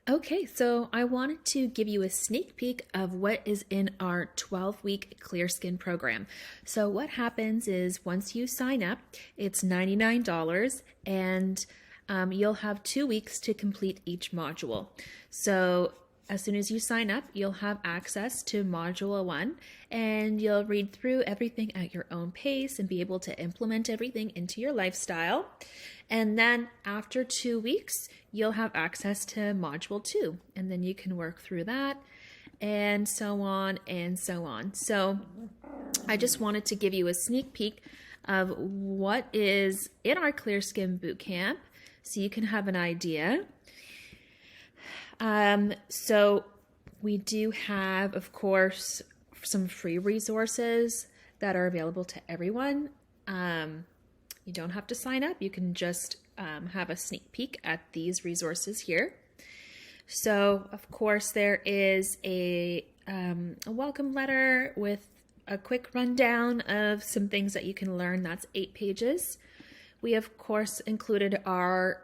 Okay, so I wanted to give you a sneak peek of what is in our 12-week Clear Skin program. So what happens is once you sign up, it's $99 and you'll have 2 weeks to complete each module. So as soon as you sign up, you'll have access to Module 1 and you'll read through everything at your own pace and be able to implement everything into your lifestyle. And then after 2 weeks, you'll have access to Module 2, and then you can work through that and so on and so on. So I just wanted to give you a sneak peek of what is in our Clear Skin Bootcamp so you can have an idea. So we do have, of course, some free resources that are available to everyone. You don't have to sign up. You can just have a sneak peek at these resources here. So, of course, there is a welcome letter with a quick rundown of some things that you can learn. That's 8 pages. We, of course, included our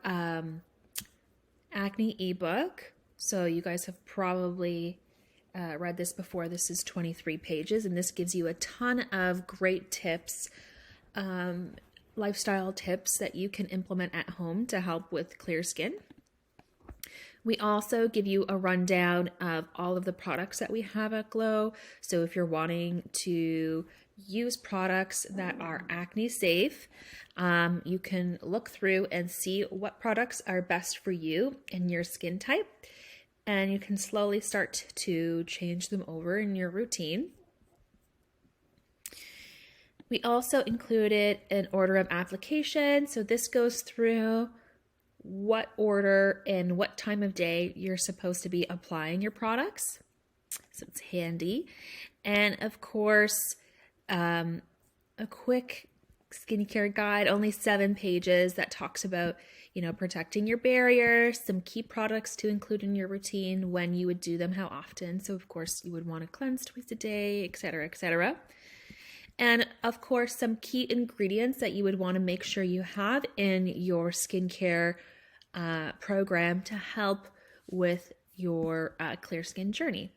acne ebook. So you guys have probably read this before. This is 23 pages, and this gives you a ton of great tips, lifestyle tips that you can implement at home to help with clear skin. We also give you a rundown of all of the products that we have at Glow. So if you're wanting to use products that are acne safe, you can look through and see what products are best for you and your skin type. And you can slowly start to change them over in your routine. We also included an order of application. So this goes through what order and what time of day you're supposed to be applying your products. So it's handy. And of course, a quick skincare guide, only 7 pages, that talks about, protecting your barrier, some key products to include in your routine, when you would do them, how often. So of course you would want to cleanse twice a day, etc., etc. And of course, some key ingredients that you would want to make sure you have in your skincare program to help with your clear skin journey.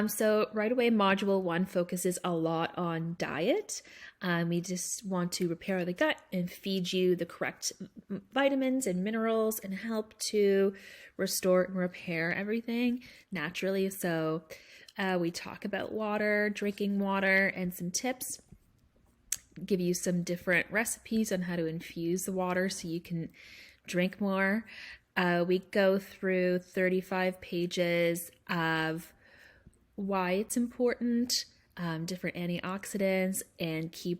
So right away, Module 1 focuses a lot on diet. We just want to repair the gut and feed you the correct vitamins and minerals and help to restore and repair everything naturally. So we talk about water, drinking water, and some tips. Give you some different recipes on how to infuse the water so you can drink more. We go through 35 pages of why it's important, different antioxidants, and key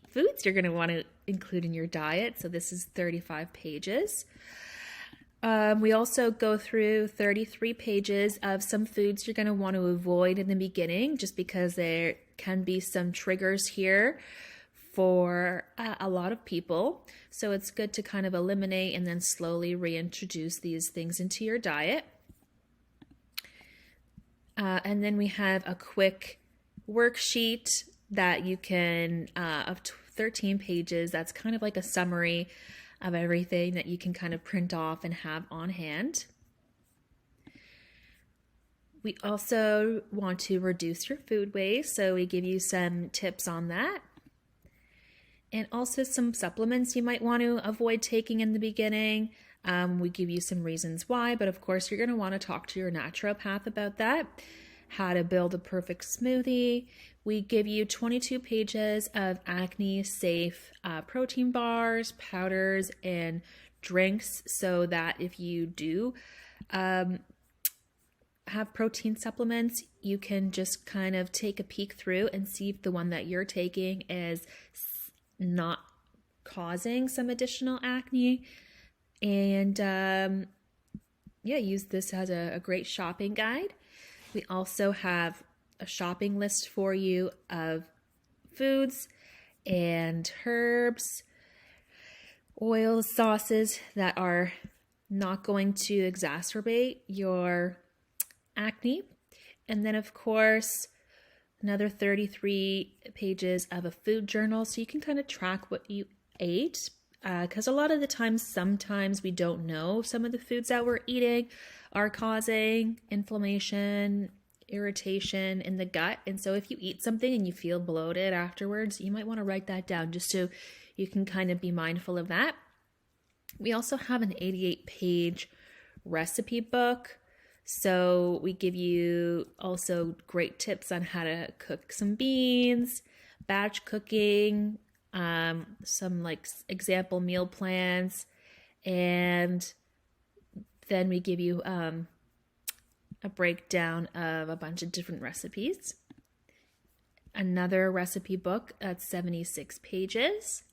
foods you're going to want to include in your diet. So this is 35 pages. We also go through 33 pages of some foods you're going to want to avoid in the beginning, just because there can be some triggers here for a lot of people. So it's good to kind of eliminate and then slowly reintroduce these things into your diet. And then we have a quick worksheet that you can, of 13 pages, that's kind of like a summary of everything that you can kind of print off and have on hand. We also want to reduce your food waste, so we give you some tips on that. And also some supplements you might want to avoid taking in the beginning. We give you some reasons why, but of course you're going to want to talk to your naturopath about that. How to build a perfect smoothie. We give you 22 pages of acne safe protein bars, powders, and drinks, so that if you do have protein supplements, you can just kind of take a peek through and see if the one that you're taking is not causing some additional acne. And use this as a great shopping guide. We also have a shopping list for you of foods and herbs, oils, sauces that are not going to exacerbate your acne. And then, of course, another 33 pages of a food journal, so you can kind of track what you ate because a lot of the times, sometimes we don't know some of the foods that we're eating are causing inflammation, irritation in the gut. And so if you eat something and you feel bloated afterwards, you might want to write that down just so you can kind of be mindful of that. We also have an 88-page recipe book. So we give you also great tips on how to cook some beans, batch cooking, some like example meal plans, and then we give you a breakdown of a bunch of different recipes. Another recipe book that's 76 pages.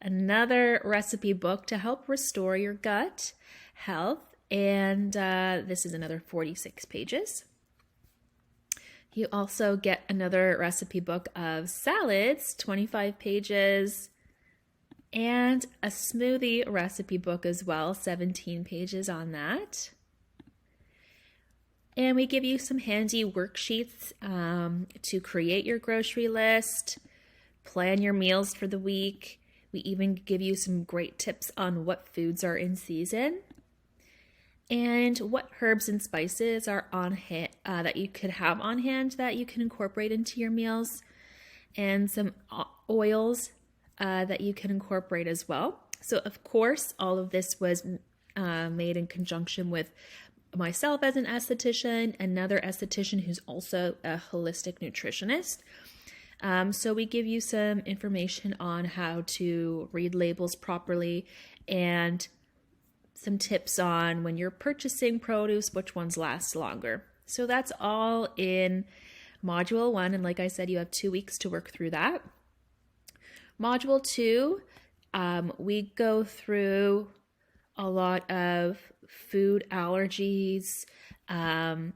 Another recipe book to help restore your gut health, and this is another 46 pages. You also get another recipe book of salads, 25 pages, and a smoothie recipe book as well, 17 pages on that. And we give you some handy worksheets to create your grocery list, plan your meals for the week. We even give you some great tips on what foods are in season and what herbs and spices are on hand that you could have on hand that you can incorporate into your meals, and some oils that you can incorporate as well. So of course, all of this was made in conjunction with myself as an esthetician, another esthetician who's also a holistic nutritionist. So we give you some information on how to read labels properly and some tips on when you're purchasing produce, which ones last longer. So that's all in Module 1. And like I said, you have 2 weeks to work through that. Module 2, we go through a lot of food allergies, and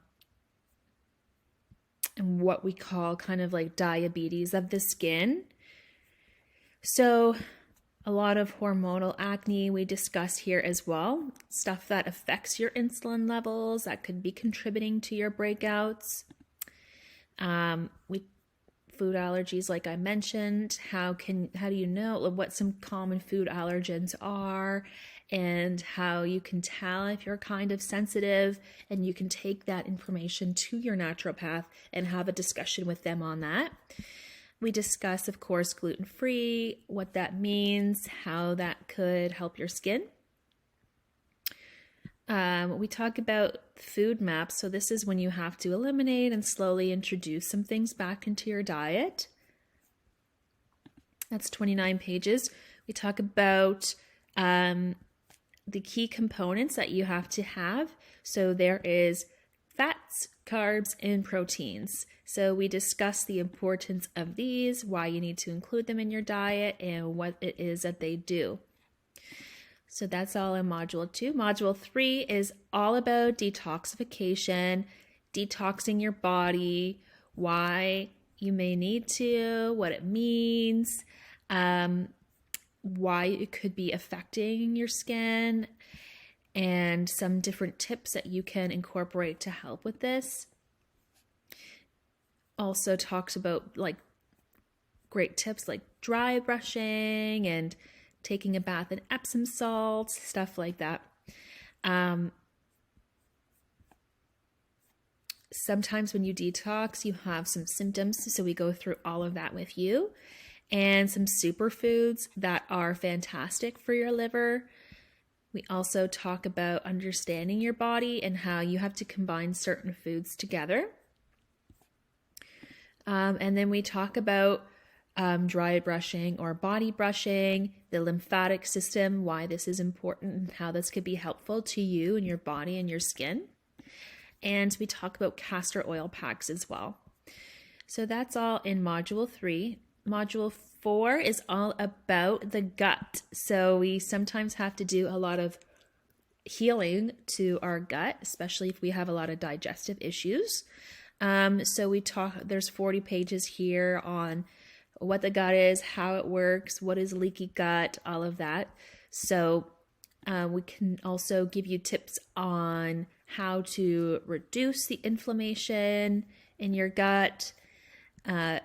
what we call kind of like diabetes of the skin. So a lot of hormonal acne we discuss here as well, stuff that affects your insulin levels that could be contributing to your breakouts. Food allergies, like I mentioned, how do you know what some common food allergens are, and how you can tell if you're kind of sensitive, and you can take that information to your naturopath and have a discussion with them on that. We discuss, of course, gluten-free, what that means, how that could help your skin. We talk about food maps. So this is when you have to eliminate and slowly introduce some things back into your diet. That's 29 pages. We talk about the key components that you have to have. So there is fats, carbs, and proteins. So we discuss the importance of these, why you need to include them in your diet, and what it is that they do. So that's all in Module 2. Module 3 is all about detoxification, detoxing your body, why you may need to, what it means, why it could be affecting your skin, and some different tips that you can incorporate to help with this. Also talks about like great tips like dry brushing and taking a bath in Epsom salt, stuff like that. Sometimes when you detox, you have some symptoms, so we go through all of that with you, and some superfoods that are fantastic for your liver. We also talk about understanding your body and how you have to combine certain foods together. And then we talk about dry brushing or body brushing, the lymphatic system, why this is important and how this could be helpful to you and your body and your skin. And we talk about castor oil packs as well. So that's all in Module 3. Module 4 is all about the gut. So we sometimes have to do a lot of healing to our gut, especially if we have a lot of digestive issues. So we talk, there's 40 pages here on what the gut is, how it works, what is leaky gut, all of that. So we can also give you tips on how to reduce the inflammation in your gut,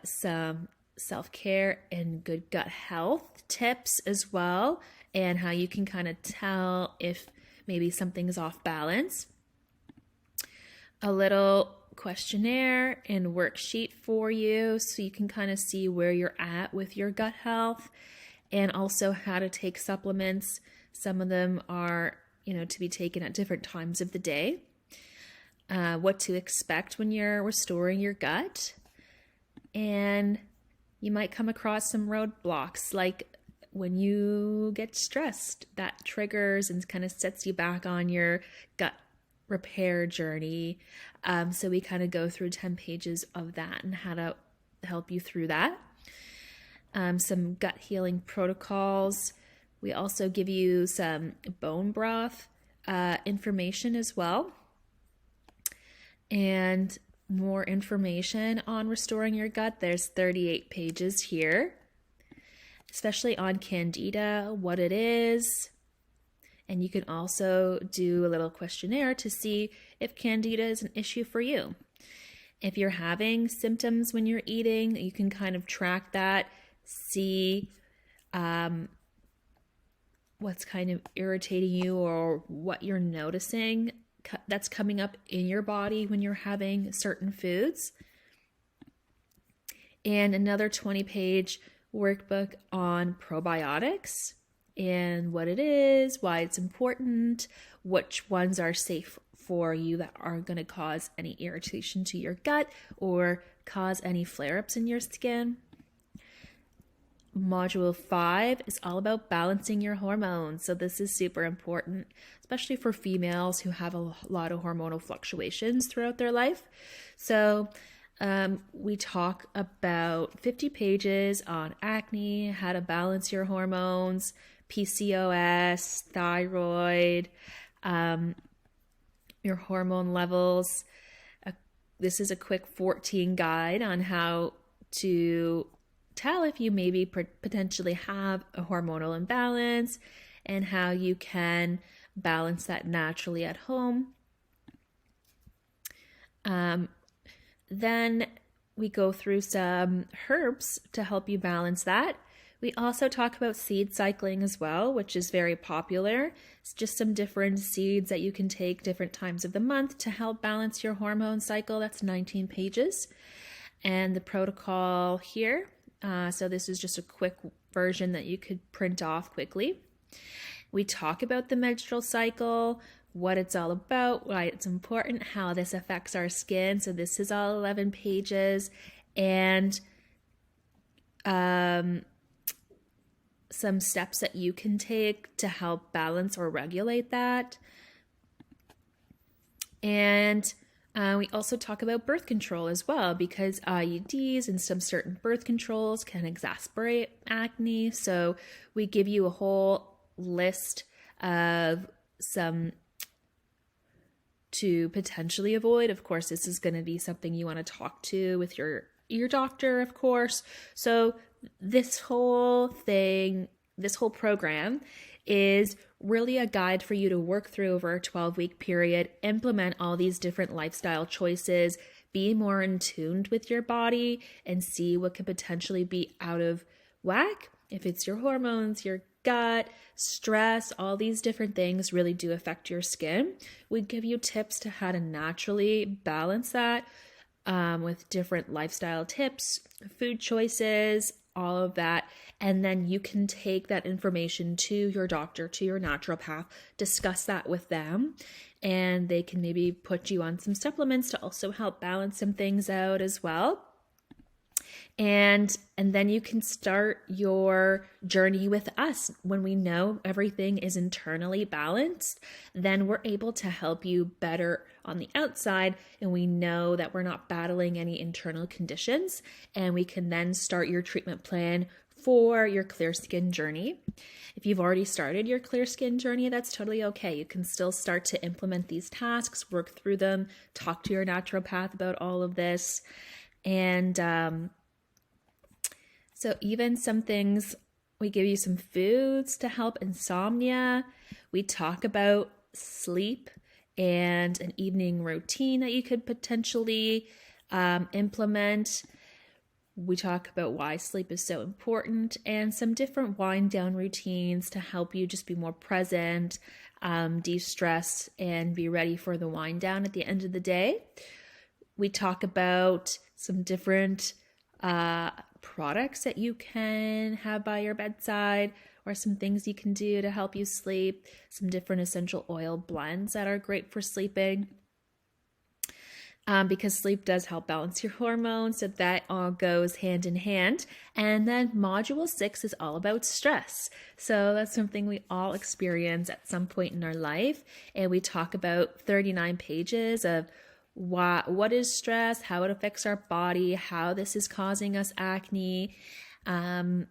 some self-care and good gut health tips as well, and how you can kind of tell if maybe something's off balance. A little questionnaire and worksheet for you so you can kind of see where you're at with your gut health, and also how to take supplements. Some of them are, to be taken at different times of the day. What to expect when you're restoring your gut. And you might come across some roadblocks, like when you get stressed, that triggers and kind of sets you back on your gut repair journey. So we kind of go through 10 pages of that and how to help you through that. Some gut healing protocols. We also give you some bone broth information as well. And more information on restoring your gut. There's 38 pages here, especially on Candida, what it is. And you can also do a little questionnaire to see if Candida is an issue for you. If you're having symptoms when you're eating, you can kind of track that, see what's kind of irritating you or what you're noticing that's coming up in your body when you're having certain foods. And another 20-page workbook on probiotics and what it is, why it's important, which ones are safe for you that aren't going to cause any irritation to your gut or cause any flare-ups in your skin. Module 5 is all about balancing your hormones. So this is super important, especially for females who have a lot of hormonal fluctuations throughout their life. So we talk about 50 pages on acne, how to balance your hormones, PCOS, thyroid, your hormone levels. This is a quick 14 guide on how to tell if you maybe potentially have a hormonal imbalance and how you can balance that naturally at home. Then we go through some herbs to help you balance that. We also talk about seed cycling as well, which is very popular. It's just some different seeds that you can take different times of the month to help balance your hormone cycle. That's 19 pages. And the protocol here. So this is just a quick version that you could print off quickly. We talk about the menstrual cycle, what it's all about, why it's important, how this affects our skin. So this is all 11 pages, and some steps that you can take to help balance or regulate that. And we also talk about birth control as well, because IUDs and some certain birth controls can exacerbate acne. So we give you a whole list of some to potentially avoid. Of course, this is going to be something you want to talk to with your doctor, of course. So this whole program is really a guide for you to work through over a 12-week period, implement all these different lifestyle choices, be more in tune with your body, and see what could potentially be out of whack. If it's your hormones, your gut, stress, all these different things really do affect your skin. We give you tips to how to naturally balance that with different lifestyle tips, food choices, all of that. And then you can take that information to your doctor, to your naturopath, discuss that with them, and they can maybe put you on some supplements to also help balance some things out as well. And then you can start your journey with us. When we know everything is internally balanced, then we're able to help you better on the outside, and we know that we're not battling any internal conditions, and we can then start your treatment plan for your clear skin journey. If you've already started your clear skin journey, that's totally okay. You can still start to implement these tasks, work through them, talk to your naturopath about all of this. And so even some things, we give you some foods to help insomnia. We talk about sleep and an evening routine that you could potentially implement. We talk about why sleep is so important and some different wind down routines to help you just be more present, de-stress, and be ready for the wind down at the end of the day. We talk about some different products that you can have by your bedside, or some things you can do to help you sleep, some different essential oil blends that are great for sleeping. Because sleep does help balance your hormones, so that all goes hand in hand. And then module 6 is all about stress. So that's something we all experience at some point in our life. And we talk about 39 pages of what is stress, how it affects our body, how this is causing us acne, and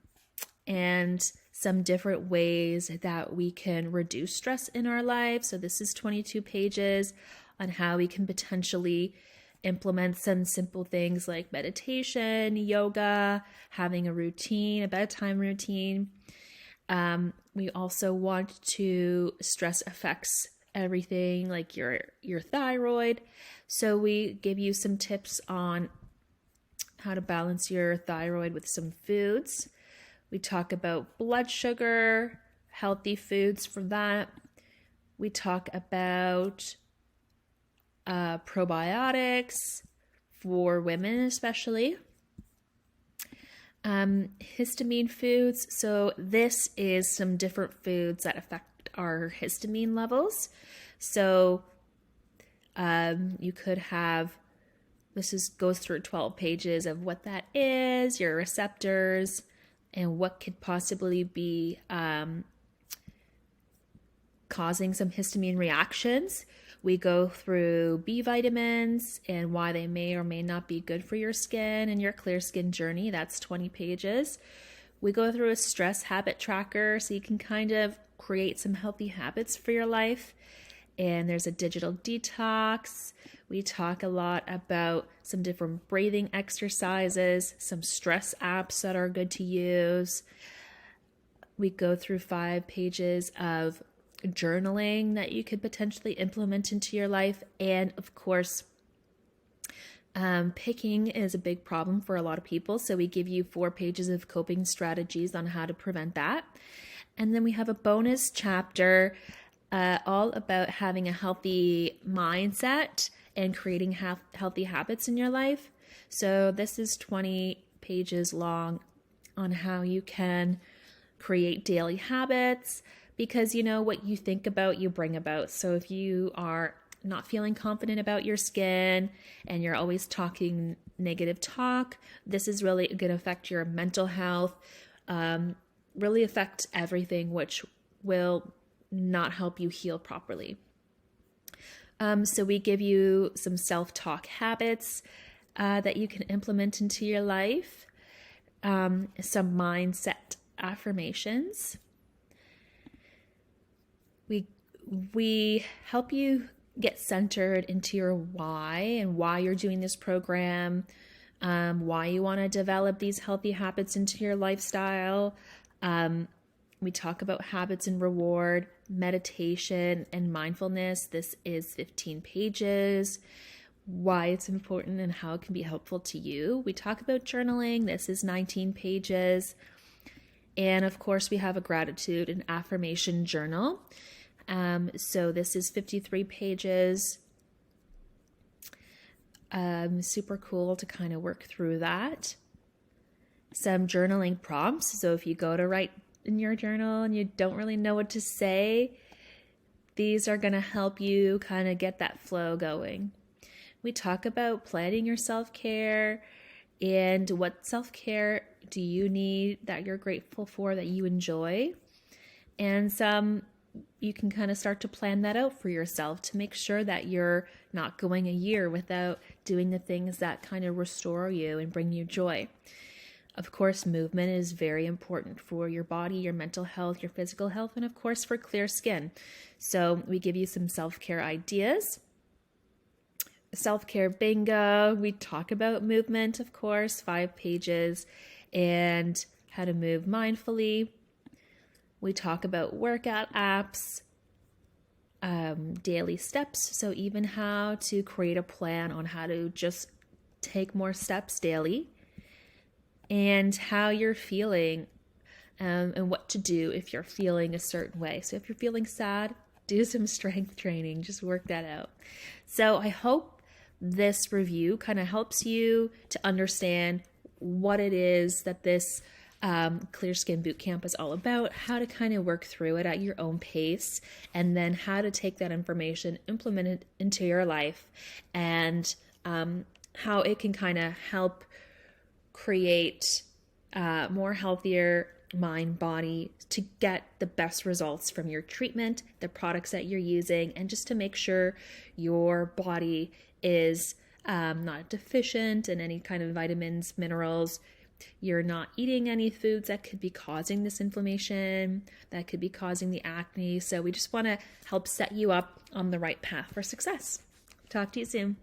some different ways that we can reduce stress in our life. So this is 22 pages on how we can potentially implement some simple things like meditation, yoga, having a routine, a bedtime routine. We also want to stress affects everything like your thyroid. So we give you some tips on how to balance your thyroid with some foods. We talk about blood sugar, healthy foods for that. We talk about probiotics for women especially. Histamine foods. So this is some different foods that affect our histamine levels. So you could have, goes through 12 pages of what that is, your receptors, and what could possibly be causing some histamine reactions. We go through B vitamins and why they may or may not be good for your skin and your clear skin journey. That's 20 pages. We go through a stress habit tracker so you can kind of create some healthy habits for your life. And there's a digital detox. We talk a lot about some different breathing exercises, some stress apps that are good to use. We go through 5 pages of journaling that you could potentially implement into your life. And of course, picking is a big problem for a lot of people. So we give you 4 pages of coping strategies on how to prevent that. And then we have a bonus chapter all about having a healthy mindset and creating healthy habits in your life. So this is 20 pages long on how you can create daily habits, because what you think about, you bring about. So if you are not feeling confident about your skin and you're always talking negative talk, this is really going to affect your mental health, really affect everything, which will not help you heal properly. So we give you some self-talk habits that you can implement into your life, some mindset affirmations. We help you get centered into your why and why you're doing this program, why you want to develop these healthy habits into your lifestyle. We talk about habits and reward, meditation, and mindfulness. This is 15 pages, why it's important and how it can be helpful to you. We talk about journaling. This is 19 pages. And of course, we have a gratitude and affirmation journal. So this is 53 pages. Super cool to kind of work through that. Some journaling prompts. So if you go to write in your journal and you don't really know what to say, these are going to help you kind of get that flow going. We talk about planning your self-care and what self-care do you need that you're grateful for, that you enjoy. And you can kind of start to plan that out for yourself to make sure that you're not going a year without doing the things that kind of restore you and bring you joy. Of course, movement is very important for your body, your mental health, your physical health, and of course for clear skin. So we give you some self-care ideas. Self-care bingo. We talk about movement, of course, 5 pages, and how to move mindfully. We talk about workout apps, daily steps. So even how to create a plan on how to just take more steps daily. and how you're feeling, and what to do if you're feeling a certain way. So if you're feeling sad, do some strength training, just work that out. So I hope this review kind of helps you to understand what it is that this Clear Skin Bootcamp is all about, how to kind of work through it at your own pace, and then how to take that information, implement it into your life, and how it can kind of help create more healthier mind, body, to get the best results from your treatment, the products that you're using, and just to make sure your body is not deficient in any kind of vitamins, minerals. You're not eating any foods that could be causing this inflammation, that could be causing the acne. So we just want to help set you up on the right path for success. Talk to you soon.